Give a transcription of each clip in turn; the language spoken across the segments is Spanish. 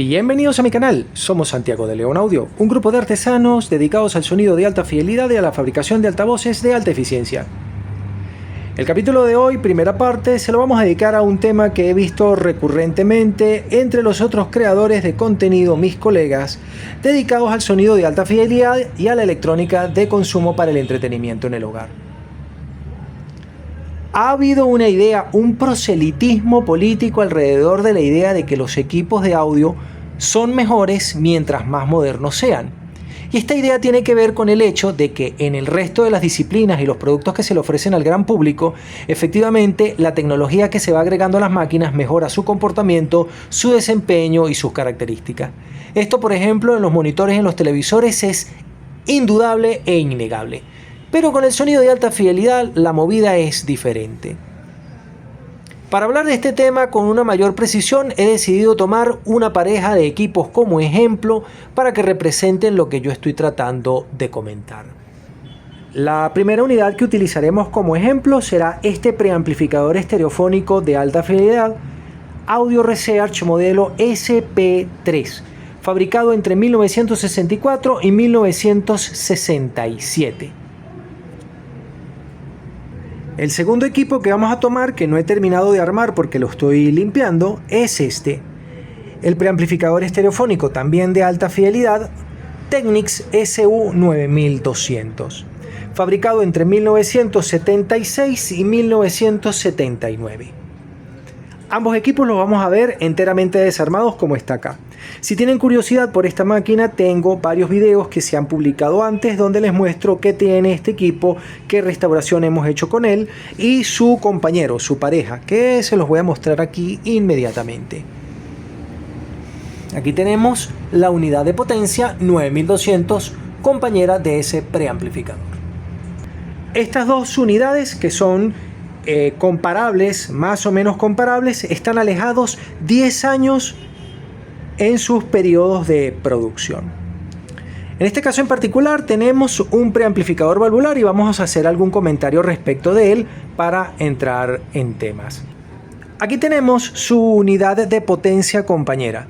Bienvenidos a mi canal, somos Santiago de León Audio, un grupo de artesanos dedicados al sonido de alta fidelidad y a la fabricación de altavoces de alta eficiencia. El capítulo de hoy, primera parte, se lo vamos a dedicar a un tema que he visto recurrentemente entre los otros creadores de contenido, mis colegas, dedicados al sonido de alta fidelidad y a la electrónica de consumo para el entretenimiento en el hogar. Ha habido una idea, un proselitismo político alrededor de la idea de que los equipos de audio son mejores mientras más modernos sean. Y esta idea tiene que ver con el hecho de que en el resto de las disciplinas y los productos que se le ofrecen al gran público, efectivamente la tecnología que se va agregando a las máquinas mejora su comportamiento, su desempeño y sus características. Esto, por ejemplo, en los monitores y en los televisores es indudable e innegable. Pero con el sonido de alta fidelidad la movida es diferente. Para hablar de este tema con una mayor precisión he decidido tomar una pareja de equipos como ejemplo para que representen lo que yo estoy tratando de comentar. La primera unidad que utilizaremos como ejemplo será este preamplificador estereofónico de alta fidelidad Audio Research modelo SP3, fabricado entre 1964 y 1967. El segundo equipo que vamos a tomar, que no he terminado de armar porque lo estoy limpiando, es este. El preamplificador estereofónico también de alta fidelidad, Technics SU9200, fabricado entre 1976 y 1979. Ambos equipos los vamos a ver enteramente desarmados como está acá. Si tienen curiosidad por esta máquina, tengo varios videos que se han publicado antes donde les muestro qué tiene este equipo, qué restauración hemos hecho con él y su compañero, su pareja, que se los voy a mostrar aquí inmediatamente. Aquí tenemos la unidad de potencia 9200, compañera de ese preamplificador. Estas dos unidades, que son comparables, más o menos comparables, están alejados 10 años en sus periodos de producción. En este caso en particular tenemos un preamplificador valvular y vamos a hacer algún comentario respecto de él para entrar en temas. Aquí tenemos su unidad de potencia compañera,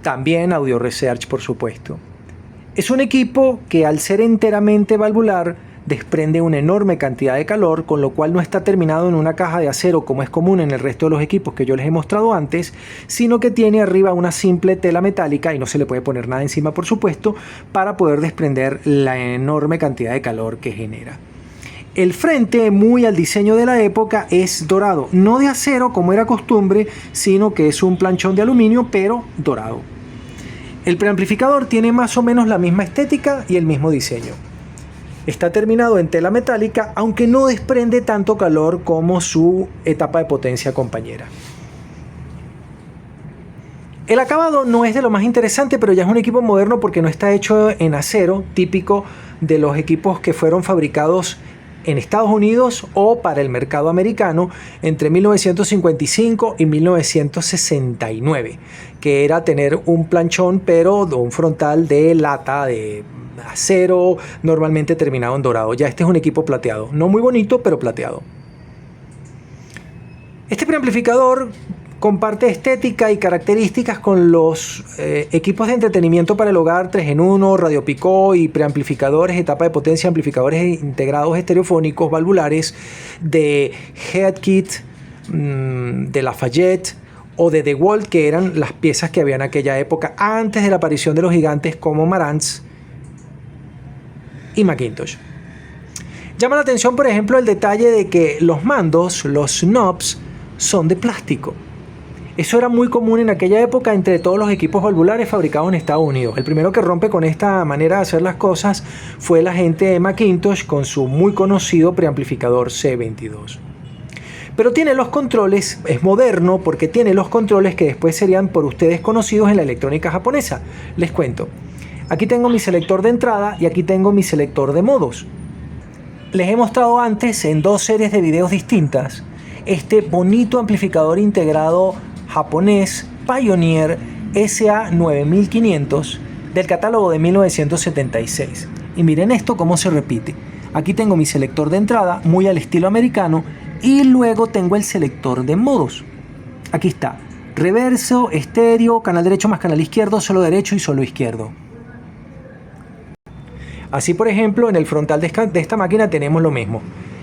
también Audio Research por supuesto. Es un equipo que al ser enteramente valvular desprende una enorme cantidad de calor, con lo cual no está terminado en una caja de acero como es común en el resto de los equipos que yo les he mostrado antes, sino que tiene arriba una simple tela metálica y no se le puede poner nada encima por supuesto para poder desprender la enorme cantidad de calor que genera. El frente, muy al diseño de la época, es dorado, no de acero como era costumbre, sino que es un planchón de aluminio pero dorado. El preamplificador tiene más o menos la misma estética y el mismo diseño. Está terminado en tela metálica, aunque no desprende tanto calor como su etapa de potencia compañera. El acabado no es de lo más interesante, pero ya es un equipo moderno porque no está hecho en acero, típico de los equipos que fueron fabricados en Estados Unidos o para el mercado americano entre 1955 y 1969, que era tener un planchón pero un frontal de lata de acero, normalmente terminado en dorado. Ya este es un equipo plateado, no muy bonito pero plateado. Este preamplificador comparte estética y características con los equipos de entretenimiento para el hogar 3 en 1, radio picó y preamplificadores, etapa de potencia, amplificadores integrados estereofónicos valvulares de Headkit, de Lafayette o de DeWalt, que eran las piezas que había en aquella época antes de la aparición de los gigantes como Marantz y Macintosh. Llama la atención, por ejemplo, el detalle de que los mandos, los knobs, son de plástico. Eso era muy común en aquella época entre todos los equipos valvulares fabricados en Estados Unidos. El primero que rompe con esta manera de hacer las cosas fue la gente de Macintosh con su muy conocido preamplificador C22. Pero tiene los controles, es moderno porque tiene los controles que después serían por ustedes conocidos en la electrónica japonesa. Les cuento. Aquí tengo mi selector de entrada y aquí tengo mi selector de modos. Les he mostrado antes en dos series de videos distintas este bonito amplificador integrado japonés Pioneer SA9500 del catálogo de 1976. Y miren esto cómo se repite. Aquí tengo mi selector de entrada muy al estilo americano y luego tengo el selector de modos. Aquí está. reverso, estéreo, canal derecho más canal izquierdo, solo derecho y solo izquierdo. Así, por ejemplo, en el frontal de esta máquina tenemos lo mismo.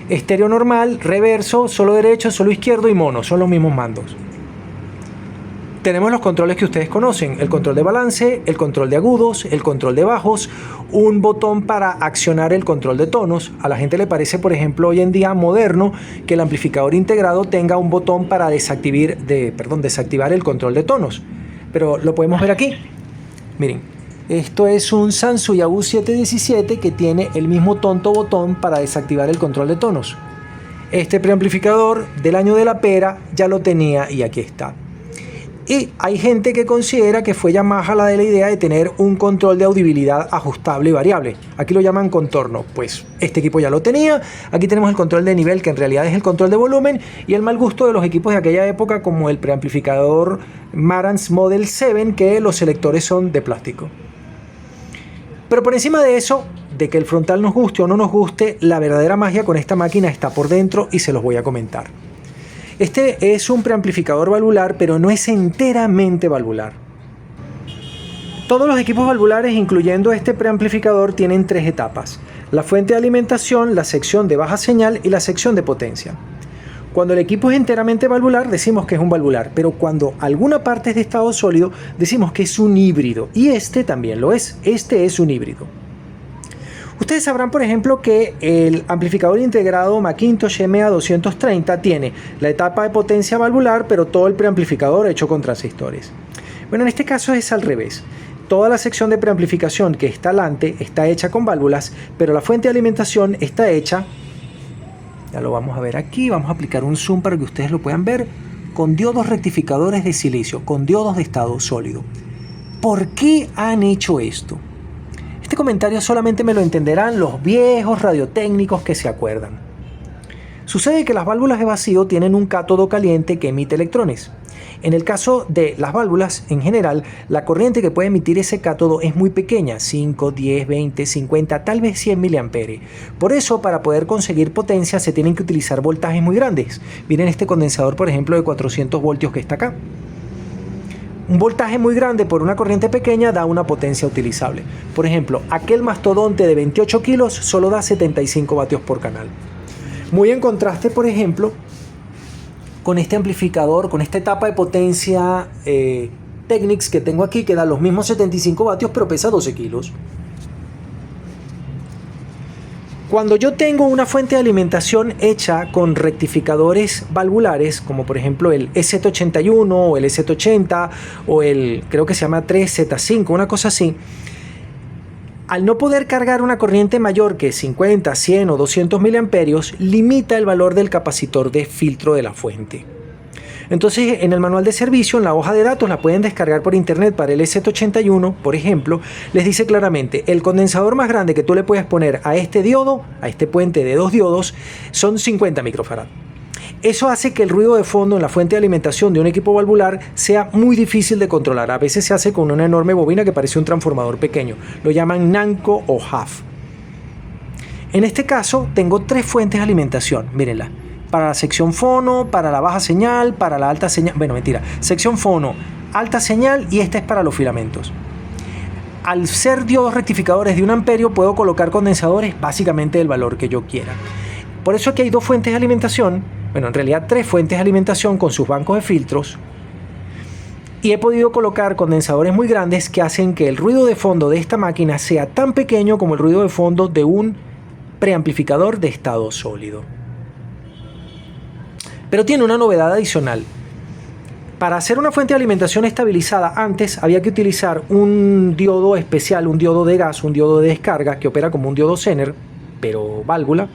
Estéreo normal, reverso, solo derecho, solo izquierdo y mono. Son los mismos mandos. Tenemos los controles que ustedes conocen. El control de balance, el control de agudos, el control de bajos, un botón para accionar el control de tonos. A la gente le parece, por ejemplo, hoy en día moderno que el amplificador integrado tenga un botón para desactivar el control de tonos. Pero lo podemos ver aquí. Miren. Esto es un Sansui AU717 que tiene el mismo tonto botón para desactivar el control de tonos. Este preamplificador del año de la pera ya lo tenía y aquí está. Y hay gente que considera que fue Yamaha la de la idea de tener un control de audibilidad ajustable y variable. Aquí lo llaman contorno. Pues este equipo ya lo tenía. Aquí tenemos el control de nivel, que en realidad es el control de volumen, y el mal gusto de los equipos de aquella época, como el preamplificador Marantz Model 7, que los selectores son de plástico. Pero por encima de eso, de que el frontal nos guste o no nos guste, la verdadera magia con esta máquina está por dentro y se los voy a comentar. Este es un preamplificador valvular, pero no es enteramente valvular. Todos los equipos valvulares, incluyendo este preamplificador, tienen 3 etapas: la fuente de alimentación, la sección de baja señal y la sección de potencia. Cuando el equipo es enteramente valvular, decimos que es un valvular, pero cuando alguna parte es de estado sólido, decimos que es un híbrido, y este también lo es. Este es un híbrido. Ustedes sabrán, por ejemplo, que el amplificador integrado McIntosh MA230 tiene la etapa de potencia valvular, pero todo el preamplificador hecho con transistores. Bueno, en este caso es al revés. Toda la sección de preamplificación que está alante está hecha con válvulas, pero la fuente de alimentación está hecha, ya lo vamos a ver aquí, vamos a aplicar un zoom para que ustedes lo puedan ver, con diodos rectificadores de silicio, con diodos de estado sólido. ¿Por qué han hecho esto? Este comentario solamente me lo entenderán los viejos radiotécnicos que se acuerdan. Sucede que las válvulas de vacío tienen un cátodo caliente que emite electrones. En el caso de las válvulas, en general, la corriente que puede emitir ese cátodo es muy pequeña, 5, 10, 20, 50, tal vez 100 mA. Por eso, para poder conseguir potencia, se tienen que utilizar voltajes muy grandes. Miren este condensador, por ejemplo, de 400 voltios que está acá. Un voltaje muy grande por una corriente pequeña da una potencia utilizable. Por ejemplo, aquel mastodonte de 28 kilos solo da 75 vatios por canal. Muy en contraste, por ejemplo, con este amplificador, con esta etapa de potencia Technics que tengo aquí, que da los mismos 75 vatios, pero pesa 12 kilos. Cuando yo tengo una fuente de alimentación hecha con rectificadores valvulares, como por ejemplo el EZ81 o el EZ80 o el, creo que se llama 3Z5, una cosa así, al no poder cargar una corriente mayor que 50, 100 o 200 miliamperios, limita el valor del capacitor de filtro de la fuente. Entonces, en el manual de servicio, en la hoja de datos, la pueden descargar por internet para el EZ81, por ejemplo, les dice claramente, el condensador más grande que tú le puedes poner a este diodo, a este puente de 2 diodos, son 50 microfarad. Eso hace que el ruido de fondo en la fuente de alimentación de un equipo valvular sea muy difícil de controlar. A veces se hace con una enorme bobina que parece un transformador pequeño. Lo llaman Nanco o HAF. En este caso, tengo 3 fuentes de alimentación. Mírenla. Para la sección fono, para la baja señal, para la alta señal. Bueno, mentira. Sección fono, alta señal, y esta es para los filamentos. Al ser diodos rectificadores de 1 amperio, puedo colocar condensadores básicamente del valor que yo quiera. Por eso aquí hay 2 fuentes de alimentación. Bueno, en realidad 3 fuentes de alimentación con sus bancos de filtros. Y he podido colocar condensadores muy grandes que hacen que el ruido de fondo de esta máquina sea tan pequeño como el ruido de fondo de un preamplificador de estado sólido. Pero tiene una novedad adicional. Para hacer una fuente de alimentación estabilizada, antes había que utilizar un diodo especial, un diodo de gas, un diodo de descarga que opera como un diodo Zener, pero válvula.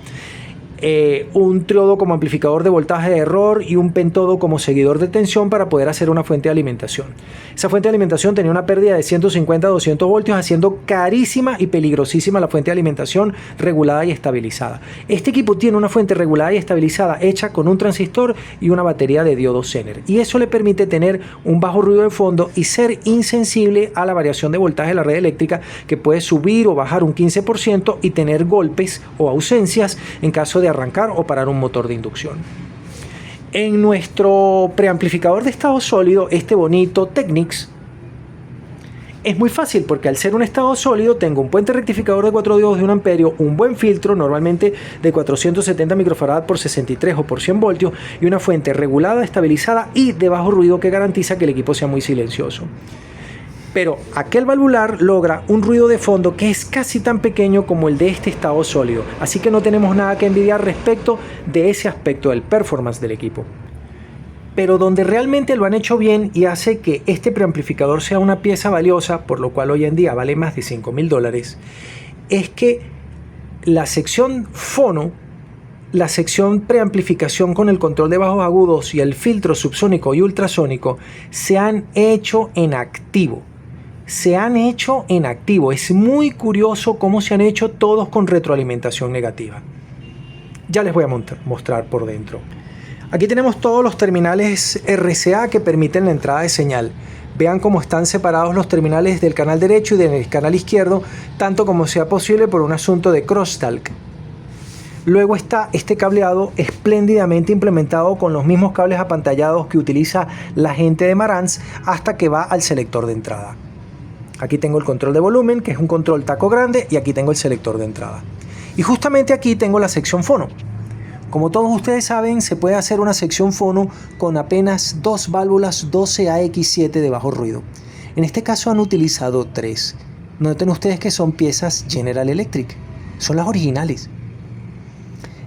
Un triodo como amplificador de voltaje de error y un pentodo como seguidor de tensión para poder hacer una fuente de alimentación. Esa fuente de alimentación tenía una pérdida de 150 a 200 voltios, haciendo carísima y peligrosísima la fuente de alimentación regulada y estabilizada. Este equipo tiene una fuente regulada y estabilizada hecha con un transistor y una batería de diodos Zener, y eso le permite tener un bajo ruido de fondo y ser insensible a la variación de voltaje de la red eléctrica, que puede subir o bajar un 15% y tener golpes o ausencias en caso de arrancar o parar un motor de inducción. En nuestro preamplificador de estado sólido, este bonito Technics, es muy fácil porque al ser un estado sólido tengo un puente rectificador de 4 diodos de 1 amperio, un buen filtro, normalmente de 470 microfarad por 63 o por 100 voltios, y una fuente regulada, estabilizada y de bajo ruido que garantiza que el equipo sea muy silencioso. Pero aquel valvular logra un ruido de fondo que es casi tan pequeño como el de este estado sólido, así que no tenemos nada que envidiar respecto de ese aspecto del performance del equipo. Pero donde realmente lo han hecho bien y hace que este preamplificador sea una pieza valiosa, por lo cual hoy en día vale más de $5.000, es que la sección fono, la sección preamplificación con el control de bajos agudos y el filtro subsónico y ultrasónico se han hecho en activo. Es muy curioso cómo se han hecho todos con retroalimentación negativa. Ya les voy a mostrar por dentro. Aquí tenemos todos los terminales RCA que permiten la entrada de señal. Vean cómo están separados los terminales del canal derecho y del canal izquierdo, tanto como sea posible por un asunto de crosstalk. Luego está este cableado espléndidamente implementado con los mismos cables apantallados que utiliza la gente de Marantz hasta que va al selector de entrada. Aquí tengo el control de volumen, que es un control taco grande, y aquí tengo el selector de entrada. Y justamente aquí tengo la sección fono. Como todos ustedes saben, se puede hacer una sección fono con apenas 2 válvulas 12AX7 de bajo ruido. En este caso han utilizado 3. Noten ustedes que son piezas General Electric. Son las originales.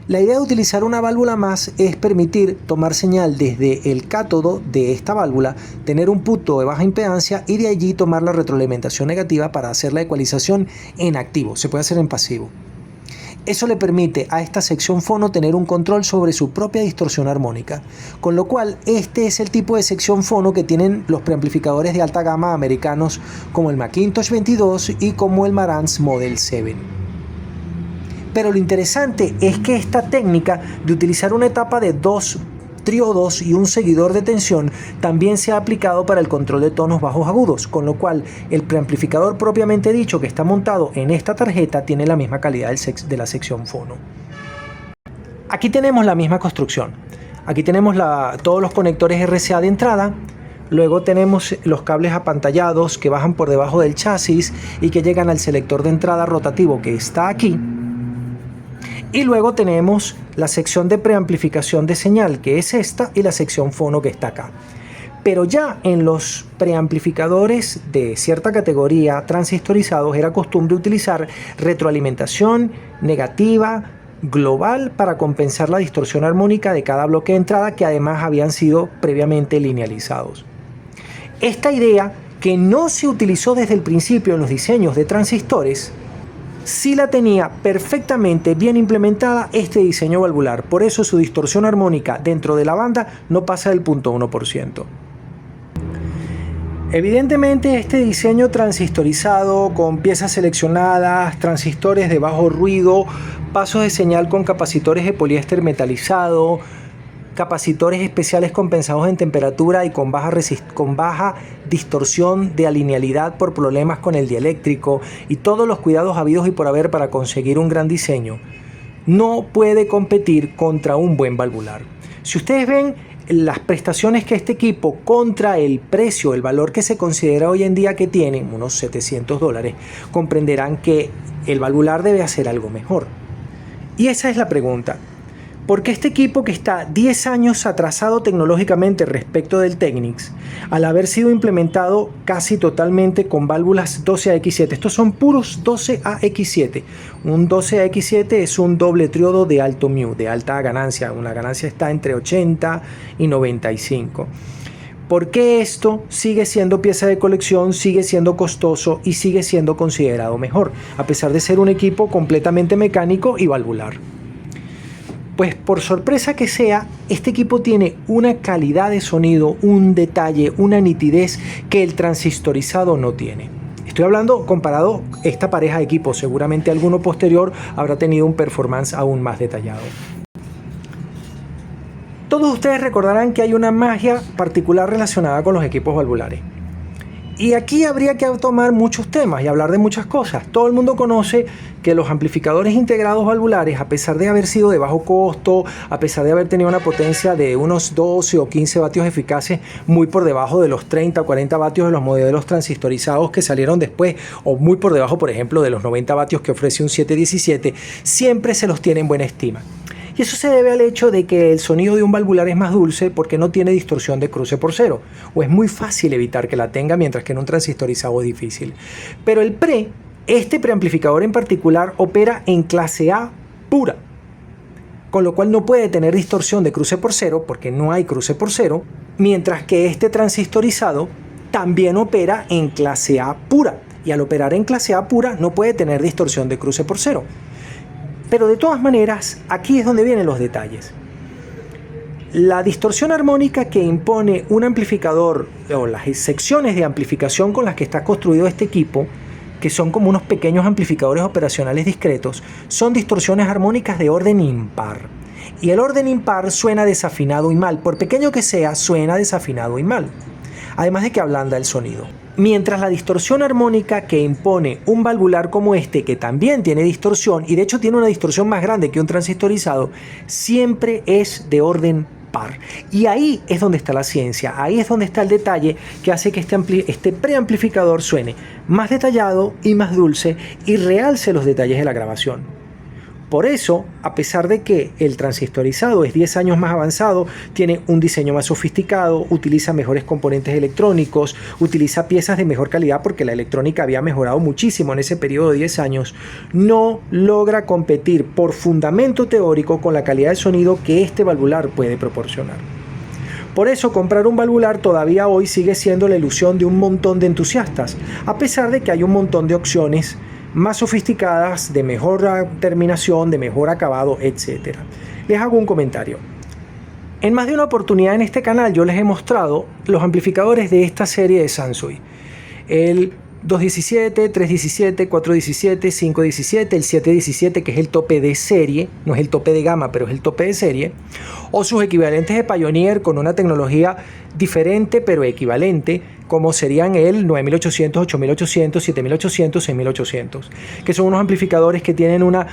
La idea de utilizar una válvula más es permitir tomar señal desde el cátodo de esta válvula, tener un punto de baja impedancia y de allí tomar la retroalimentación negativa para hacer la ecualización en activo. Se puede hacer en pasivo. Eso le permite a esta sección fono tener un control sobre su propia distorsión armónica, con lo cual este es el tipo de sección fono que tienen los preamplificadores de alta gama americanos como el McIntosh 22 y como el Marantz Model 7. Pero lo interesante es que esta técnica de utilizar una etapa de 2 triodos y un seguidor de tensión también se ha aplicado para el control de tonos bajos agudos, con lo cual el preamplificador propiamente dicho que está montado en esta tarjeta tiene la misma calidad de la sección fono. Aquí tenemos la misma construcción. Aquí tenemos todos los conectores RCA de entrada. Luego tenemos los cables apantallados que bajan por debajo del chasis y que llegan al selector de entrada rotativo que está aquí. Y luego tenemos la sección de preamplificación de señal, que es esta, y la sección fono que está acá. Pero ya en los preamplificadores de cierta categoría transistorizados era costumbre utilizar retroalimentación negativa global para compensar la distorsión armónica de cada bloque de entrada, que además habían sido previamente linealizados. Esta idea, que no se utilizó desde el principio en los diseños de transistores, sí la tenía perfectamente bien implementada este diseño valvular. Por eso su distorsión armónica dentro de la banda no pasa del 0.1%. Evidentemente este diseño transistorizado con piezas seleccionadas, transistores de bajo ruido, pasos de señal con capacitores de poliéster metalizado, capacitores especiales compensados en temperatura y con baja distorsión de alinealidad por problemas con el dieléctrico y todos los cuidados habidos y por haber para conseguir un gran diseño, no puede competir contra un buen valvular. Si ustedes ven las prestaciones que este equipo contra el precio, el valor que se considera hoy en día que tiene, unos $700, comprenderán que el valvular debe hacer algo mejor. Y esa es la pregunta. Porque este equipo, que está 10 años atrasado tecnológicamente respecto del Technics, al haber sido implementado casi totalmente con válvulas 12AX7, estos son puros 12AX7. Un 12AX7 es un doble triodo de alto mu, de alta ganancia. Una ganancia está entre 80 y 95. ¿Por qué esto sigue siendo pieza de colección, sigue siendo costoso y sigue siendo considerado mejor, a pesar de ser un equipo completamente mecánico y valvular? Pues por sorpresa que sea, este equipo tiene una calidad de sonido, un detalle, una nitidez que el transistorizado no tiene. Estoy hablando comparado esta pareja de equipos, seguramente alguno posterior habrá tenido un performance aún más detallado. Todos ustedes recordarán que hay una magia particular relacionada con los equipos valvulares. Y aquí habría que tomar muchos temas y hablar de muchas cosas. Todo el mundo conoce que los amplificadores integrados valvulares, a pesar de haber sido de bajo costo, a pesar de haber tenido una potencia de unos 12 o 15 vatios eficaces, muy por debajo de los 30 o 40 vatios de los modelos transistorizados que salieron después, o muy por debajo, por ejemplo, de los 90 vatios que ofrece un 717, siempre se los tiene en buena estima. Y eso se debe al hecho de que el sonido de un valvular es más dulce porque no tiene distorsión de cruce por cero, o es muy fácil evitar que la tenga, mientras que en un transistorizado es difícil. Pero este preamplificador en particular opera en clase A pura, con lo cual no puede tener distorsión de cruce por cero porque no hay cruce por cero, mientras que este transistorizado también opera en clase A pura, y al operar en clase A pura no puede tener distorsión de cruce por cero. Pero de todas maneras, aquí es donde vienen los detalles. La distorsión armónica que impone un amplificador, o las secciones de amplificación con las que está construido este equipo, que son como unos pequeños amplificadores operacionales discretos, son distorsiones armónicas de orden impar. Y el orden impar suena desafinado y mal. Por pequeño que sea, suena desafinado y mal. Además de que ablanda el sonido. Mientras la distorsión armónica que impone un valvular como este, que también tiene distorsión, y de hecho tiene una distorsión más grande que un transistorizado, siempre es de orden par. Y ahí es donde está la ciencia, ahí es donde está el detalle que hace que este preamplificador suene más detallado y más dulce y realce los detalles de la grabación. Por eso, a pesar de que el transistorizado es 10 años más avanzado, tiene un diseño más sofisticado, utiliza mejores componentes electrónicos, utiliza piezas de mejor calidad porque la electrónica había mejorado muchísimo en ese periodo de 10 años, no logra competir por fundamento teórico con la calidad de sonido que este valvular puede proporcionar. Por eso comprar un valvular todavía hoy sigue siendo la ilusión de un montón de entusiastas, a pesar de que hay un montón de opciones más sofisticadas, de mejor terminación, de mejor acabado, etc. Les hago un comentario. En más de una oportunidad en este canal yo les he mostrado los amplificadores de esta serie de Sansui. El 217, 317, 417, 517, el 717, que es el tope de serie, no es el tope de gama, pero es el tope de serie, o sus equivalentes de Pioneer con una tecnología diferente pero equivalente, como serían el 9800, 8800, 7800, 6800, que son unos amplificadores que tienen una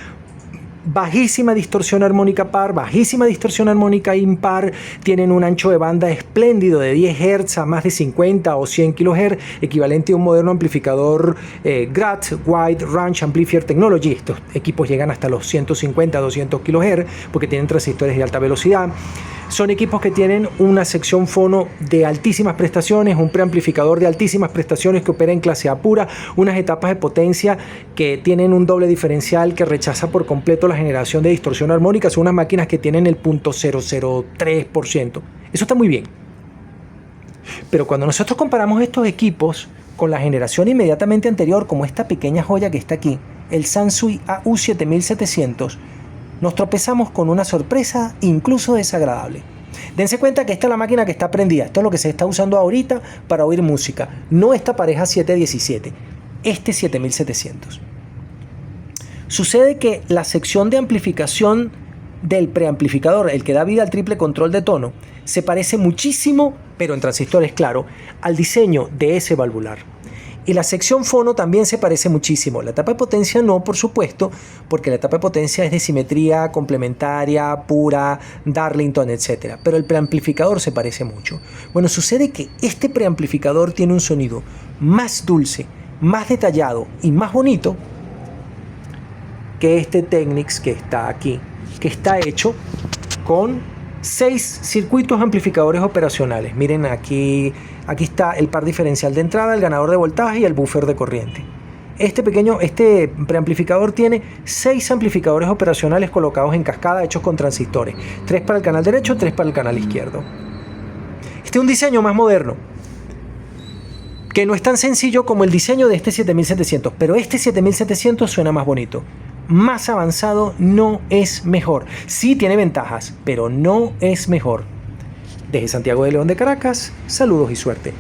bajísima distorsión armónica par, bajísima distorsión armónica impar, tienen un ancho de banda espléndido de 10 Hz a más de 50 o 100 kHz, equivalente a un moderno amplificador GRAT, Wide Range Amplifier Technology. Estos equipos llegan hasta los 150 200 kHz porque tienen transistores de alta velocidad. Son equipos que tienen una sección fono de altísimas prestaciones, un preamplificador de altísimas prestaciones que opera en clase A pura, unas etapas de potencia que tienen un doble diferencial que rechaza por completo la generación de distorsión armónica. Son unas máquinas que tienen el 0.003%. Eso está muy bien. Pero cuando nosotros comparamos estos equipos con la generación inmediatamente anterior, como esta pequeña joya que está aquí, el Sansui AU7700, nos tropezamos con una sorpresa incluso desagradable. Dense cuenta que esta es la máquina que está prendida. Esto es lo que se está usando ahorita para oír música. No esta pareja 717, este 7700. Sucede que la sección de amplificación del preamplificador, el que da vida al triple control de tono, se parece muchísimo, pero en transistores, claro, al diseño de ese valvular. Y la sección fono también se parece muchísimo. La etapa de potencia no, por supuesto, porque la etapa de potencia es de simetría complementaria, pura, Darlington, etc. Pero el preamplificador se parece mucho. Bueno, sucede que este preamplificador tiene un sonido más dulce, más detallado y más bonito que este Technics que está aquí, que está hecho con 6 circuitos amplificadores operacionales. Miren, aquí está el par diferencial de entrada, el ganador de voltaje y el buffer de corriente. Este preamplificador tiene 6 amplificadores operacionales colocados en cascada, hechos con transistores. 3 para el canal derecho, 3 para el canal izquierdo. Este es un diseño más moderno, que no es tan sencillo como el diseño de este 7700, pero este 7700 suena más bonito. Más avanzado no es mejor. Sí tiene ventajas, pero no es mejor. Desde Santiago de León de Caracas, saludos y suerte.